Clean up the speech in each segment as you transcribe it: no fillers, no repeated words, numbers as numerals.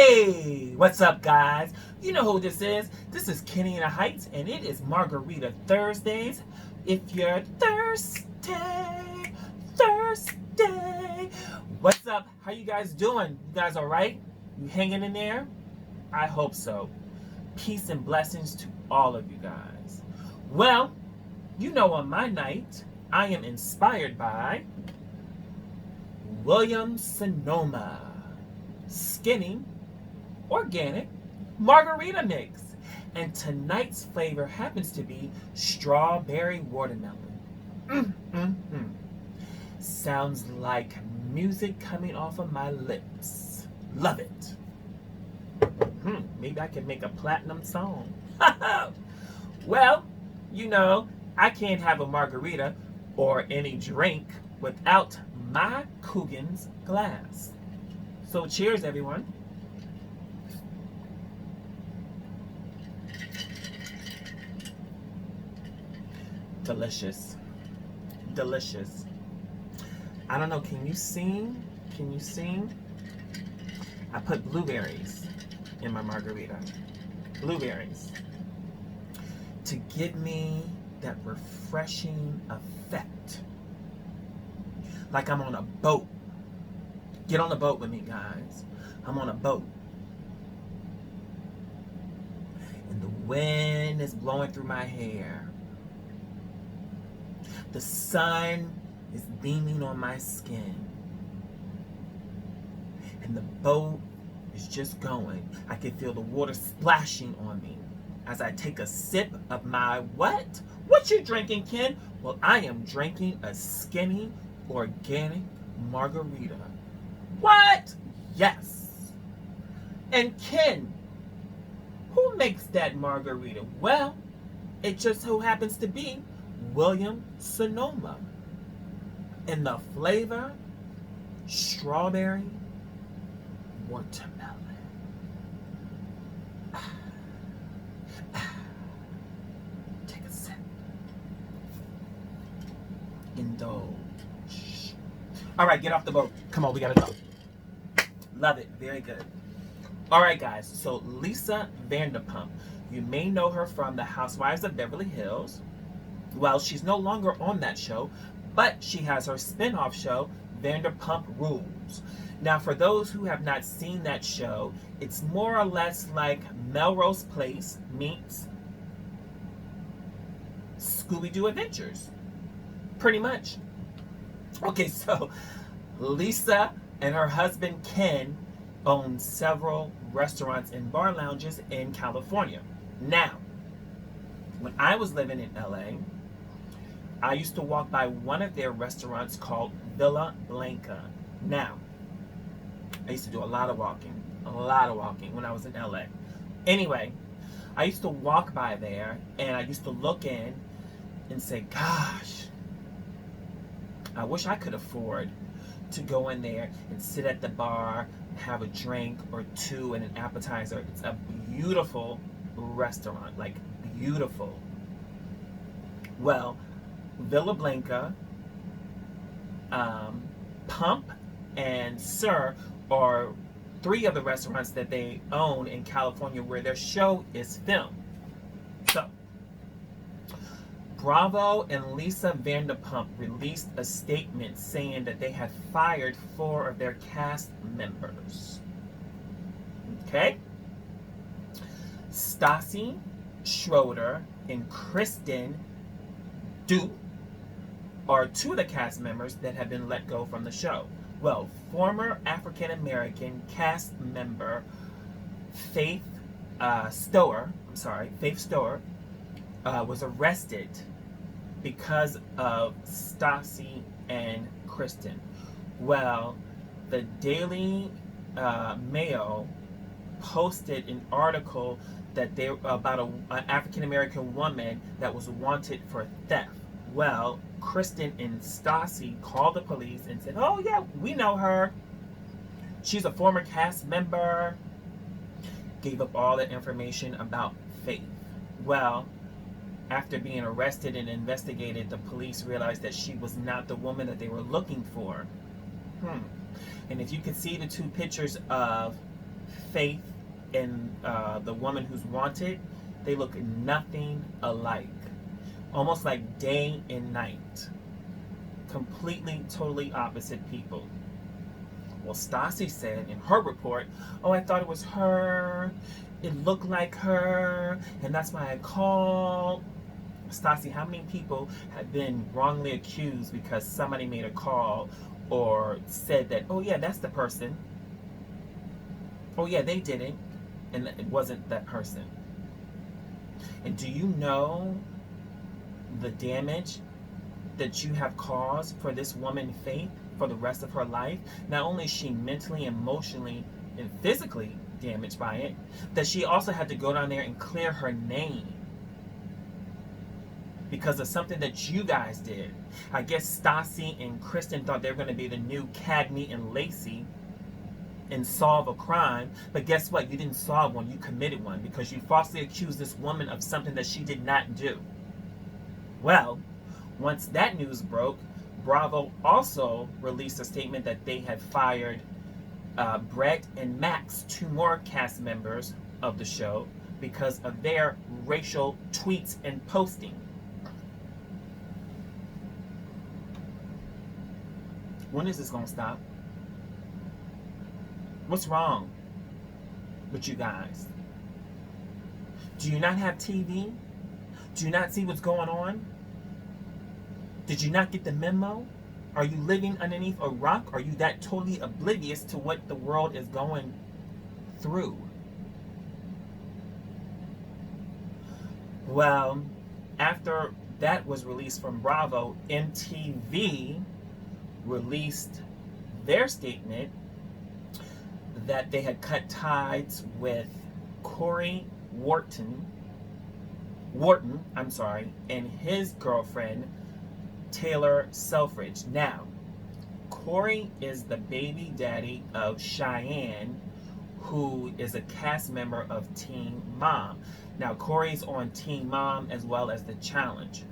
Hey, what's up, guys? You know who this is. This is Kenny in the Heights, and it is Margarita Thursdays. If you're thirsty, thirsty. What's up? How you guys doing? You guys all right? You hanging in there? I hope so. Peace and blessings to all of you guys. Well, you know, on my night, I am inspired by William Sonoma Skinny Organic Margarita Mix. And tonight's flavor happens to be strawberry watermelon. Sounds like music coming off of my lips. Love it. Maybe I can make a platinum song. Well, you know, I can't have a margarita or any drink without my Coogan's glass. So cheers, everyone. Delicious. Delicious. I don't know, can you sing? Can you sing? I put blueberries in my margarita. Blueberries. To give me that refreshing effect. Like I'm on a boat. Get on the boat with me, guys. I'm on a boat. And the wind is blowing through my hair. The sun is beaming on my skin. And the boat is just going. I can feel the water splashing on me as I take a sip of my what? What you drinking, Ken? Well, I am drinking a skinny, organic margarita. What? Yes. And Ken, who makes that margarita? Well, it just so happens to be William Sonoma. And the flavor, strawberry watermelon. Take a sip. Indulge. All right, get off the boat. Come on, we gotta go. Love it. Very good. All right, guys. So Lisa Vanderpump, you may know her from The Housewives of Beverly Hills. Well, she's no longer on that show, but she has her spin-off show, Vanderpump Rules. Now, for those who have not seen that show, it's more or less like Melrose Place meets Scooby-Doo Adventures. Pretty much. Okay, so Lisa and her husband Ken own several restaurants and bar lounges in California. Now, when I was living in LA, I used to walk by one of their restaurants called Villa Blanca. Now, I used to do a lot of walking when I was in LA. Anyway, I used to walk by there and I used to look in and say, gosh, I wish I could afford to go in there and sit at the bar and have a drink or two and an appetizer. It's a beautiful restaurant, like beautiful. Well, Villa Blanca, Pump, and Sir are three of the restaurants that they own in California where their show is filmed. So, Bravo and Lisa Vanderpump released a statement saying that they had fired 4 of their cast members. Okay? Stassi Schroeder and Kristen Duke are 2 of the cast members that have been let go from the show. Well, former African-American cast member Faith Stower was arrested because of Stassi and Kristen. Well, the Daily Mail posted an article that about an African-American woman that was wanted for theft. Well, Kristen and Stassi called the police and said, oh yeah, we know her. She's a former cast member. Gave up all the information about Faith. Well, after being arrested and investigated, the police realized that she was not the woman that they were looking for. And if you can see the 2 pictures of Faith and the woman who's wanted, they look nothing alike. Almost like day and night. Completely, totally opposite people. Well, Stassi said in her report, oh, I thought it was her. It looked like her. And that's why I called. Stassi, how many people have been wrongly accused because somebody made a call or said that, oh, yeah, that's the person. Oh, yeah, they did it. And it wasn't that person. And do you know the damage that you have caused for this woman, Faith, for the rest of her life? Not only is she mentally, emotionally, and physically damaged by it, that she also had to go down there and clear her name because of something that you guys did. I guess Stassi and Kristen thought they were going to be the new Cagney and Lacey and solve a crime, but guess what? You didn't solve one, you committed one because you falsely accused this woman of something that she did not do. Well, once that news broke, Bravo also released a statement that they had fired Brett and Max, 2 more cast members of the show, because of their racial tweets and posting. When is this going to stop? What's wrong with you guys? Do you not have TV? Do you not see what's going on? Did you not get the memo? Are you living underneath a rock? Are you that totally oblivious to what the world is going through? Well, after that was released from Bravo, MTV released their statement that they had cut ties with Corey Wharton, and his girlfriend, Taylor Selfridge. Now, Corey is the baby daddy of Cheyenne, who is a cast member of Teen Mom. Now, Corey's on Teen Mom as well as The Challenge.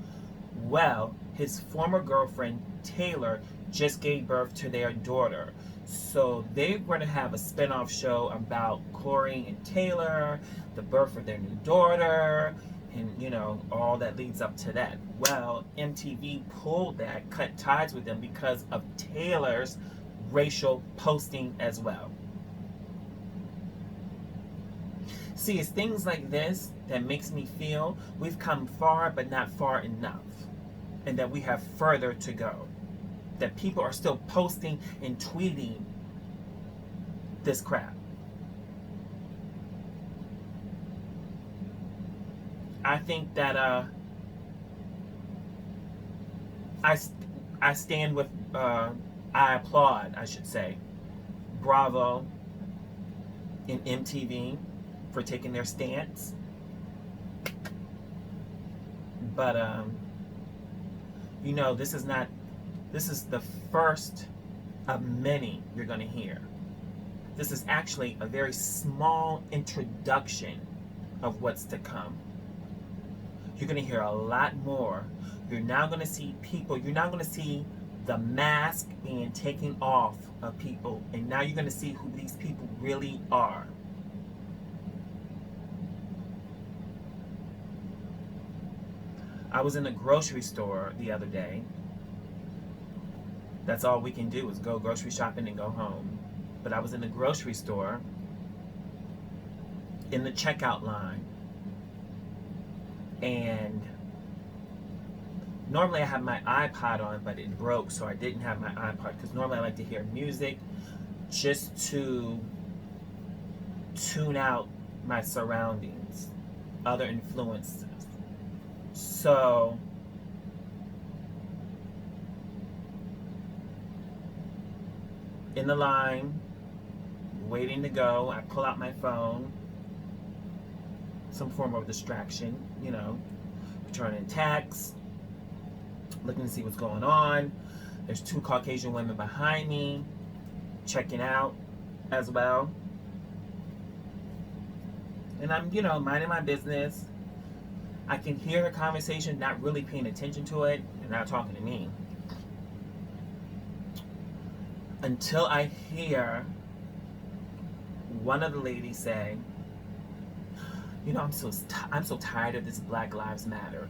Well, his former girlfriend, Taylor, just gave birth to their daughter. So they're going to have a spin-off show about Corey and Taylor, the birth of their new daughter, and, you know, all that leads up to that. Well, MTV pulled that, cut ties with them because of Taylor's racial posting as well. See, it's things like this that makes me feel we've come far, but not far enough, and that we have further to go. That people are still posting and tweeting this crap. I think that I stand with I applaud, I should say, Bravo and MTV for taking their stance. But you know, this is the first of many you're going to hear. This is actually a very small introduction of what's to come. You're going to hear a lot more. You're now going to see people, you're now going to see the mask being taken off of people, and now you're going to see who these people really are. I was in a grocery store the other day. That's all we can do is go grocery shopping and go home. But I was in the grocery store in the checkout line, and normally I have my iPod on, but it broke, so I didn't have my iPod, because normally I like to hear music just to tune out my surroundings, other influences. So in the line, waiting to go, I pull out my phone, some form of distraction, you know, returning texts, looking to see what's going on. There's 2 Caucasian women behind me, checking out as well. And I'm, you know, minding my business. I can hear the conversation, not really paying attention to it, and not talking to me. Until I hear one of the ladies say, you know, I'm so tired of this Black Lives Matter.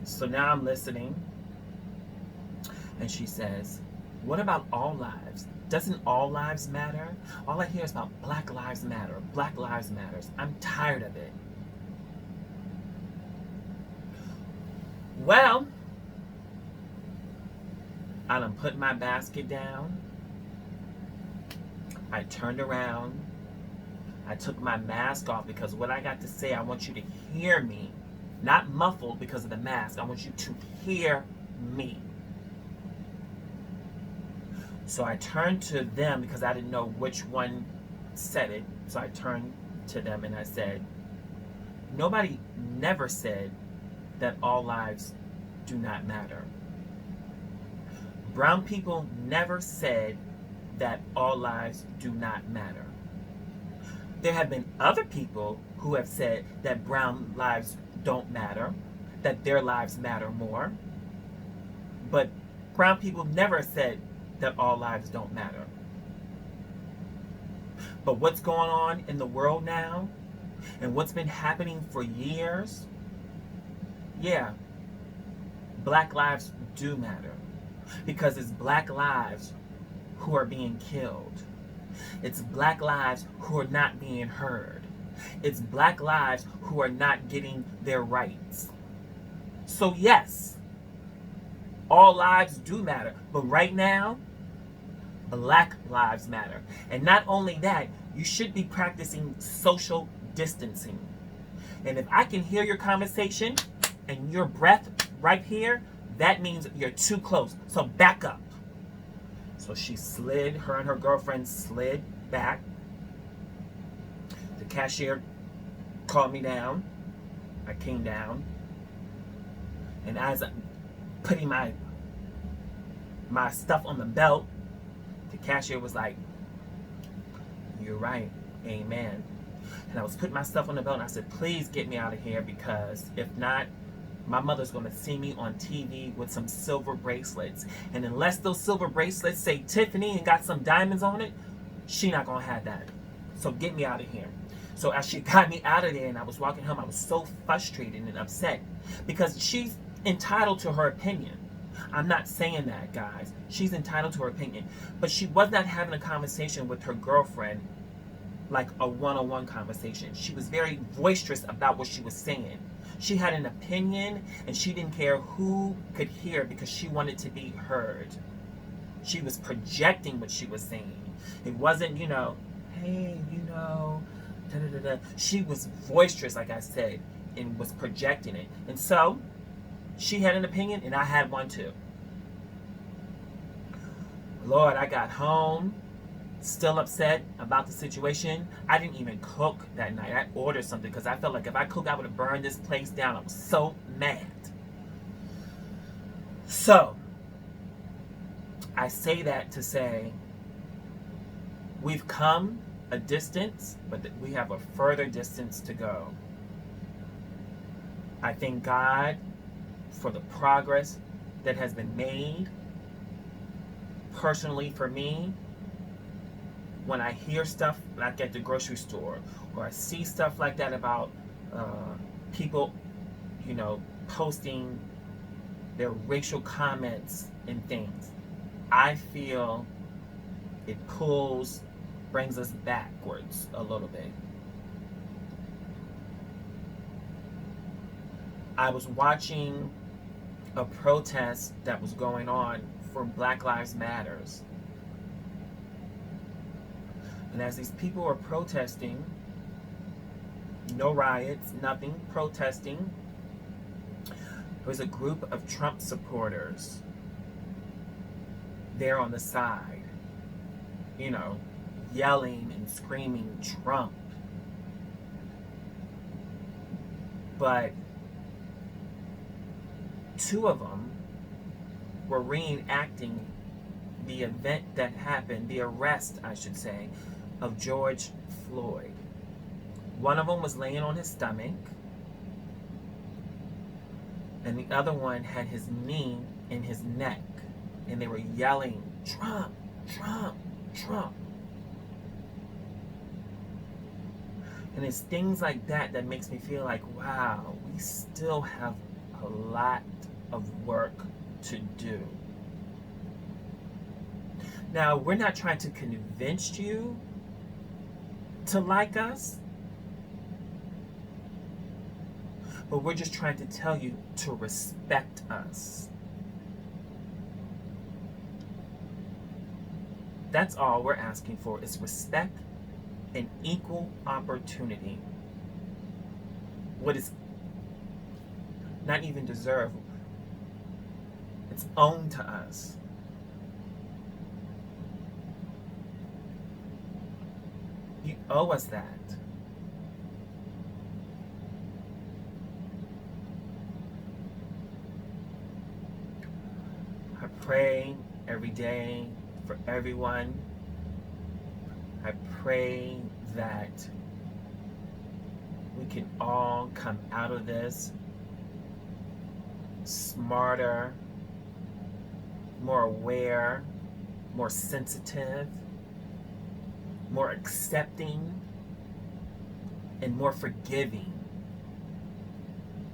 So now I'm listening, and she says, what about all lives? Doesn't all lives matter? All I hear is about Black Lives Matter. Black Lives Matters. I'm tired of it. Well, I done put my basket down. I turned around. I took my mask off because what I got to say, I want you to hear me. Not muffled because of the mask. I want you to hear me. So I turned to them because I didn't know which one said it. So I turned to them and I said, nobody never said that all lives do not matter. Brown people never said that all lives do not matter. There have been other people who have said that brown lives don't matter, that their lives matter more. But brown people never said that all lives don't matter. But what's going on in the world now, and what's been happening for years, yeah, Black lives do matter. Because it's Black lives who are being killed. It's Black lives who are not being heard. It's Black lives who are not getting their rights. So yes, all lives do matter. But right now, Black lives matter. And not only that, you should be practicing social distancing. And if I can hear your conversation and your breath right here, that means you're too close. So back up. So her and her girlfriend slid back. The cashier called me down. I came down. And as I'm putting my stuff on the belt, the cashier was like, you're right, amen. And I was putting my stuff on the belt and I said, please get me out of here, because if not, my mother's going to see me on TV with some silver bracelets. And unless those silver bracelets say Tiffany and got some diamonds on it, she not going to have that. So get me out of here. So as she got me out of there and I was walking home, I was so frustrated and upset because she's entitled to her opinion. I'm not saying that, guys. She's entitled to her opinion. But she was not having a conversation with her girlfriend like a one-on-one conversation. She was very boisterous about what she was saying. She had an opinion, and she didn't care who could hear because she wanted to be heard. She was projecting what she was saying. It wasn't, hey, da-da-da-da. She was boisterous, like I said, and was projecting it. And so, she had an opinion, and I had one too. Lord, I got home, still upset about the situation. I didn't even cook that night. I ordered something because I felt like if I cooked, I would have burned this place down. I was so mad. So, I say that to say, we've come a distance, but we have a further distance to go. I thank God for the progress that has been made. Personally, for me, when I hear stuff like at the grocery store, or I see stuff like that about people, posting their racial comments and things, I feel it brings us backwards a little bit. I was watching a protest that was going on for Black Lives Matters. And as these people were protesting, no riots, nothing, protesting, there was a group of Trump supporters there on the side, yelling and screaming Trump. But two of them were reenacting the event that happened, the arrest, I should say, of George Floyd. One of them was laying on his stomach, and the other one had his knee in his neck, and they were yelling, Trump, Trump, Trump. And it's things like that that makes me feel like, wow, we still have a lot of work to do. Now, we're not trying to convince you to like us, but we're just trying to tell you to respect us. That's all we're asking for, is respect and equal opportunity. What is not even deserved, it's owned to us. You owe us that. I pray every day for everyone. I pray that we can all come out of this smarter, more aware, more sensitive, more accepting, and more forgiving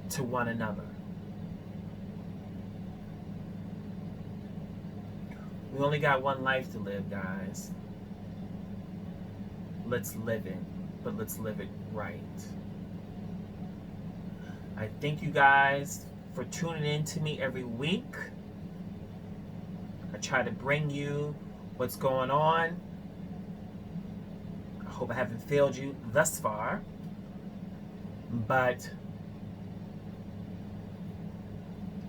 to one another. We only got one life to live, guys. Let's live it, but let's live it right. I thank you guys for tuning in to me every week. I try to bring you what's going on. I hope I haven't failed you thus far, but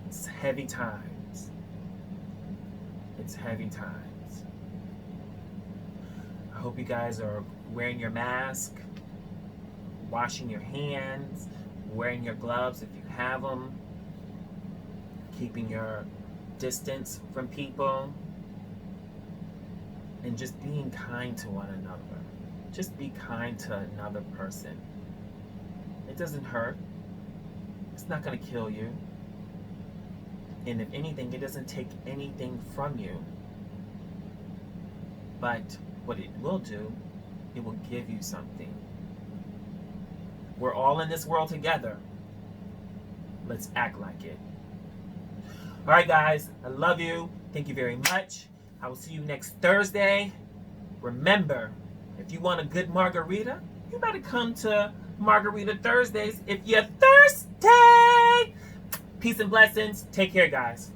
it's heavy times. It's heavy times. I hope you guys are wearing your mask, washing your hands, wearing your gloves if you have them, keeping your distance from people, and just being kind to one another. Just be kind to another person. It doesn't hurt. It's not going to kill you. And if anything, it doesn't take anything from you. But what it will do, it will give you something. We're all in this world together. Let's act like it. All right, guys. I love you. Thank you very much. I will see you next Thursday. Remember, if you want a good margarita, you better come to Margarita Thursdays if you're thirsty. Peace and blessings. Take care, guys.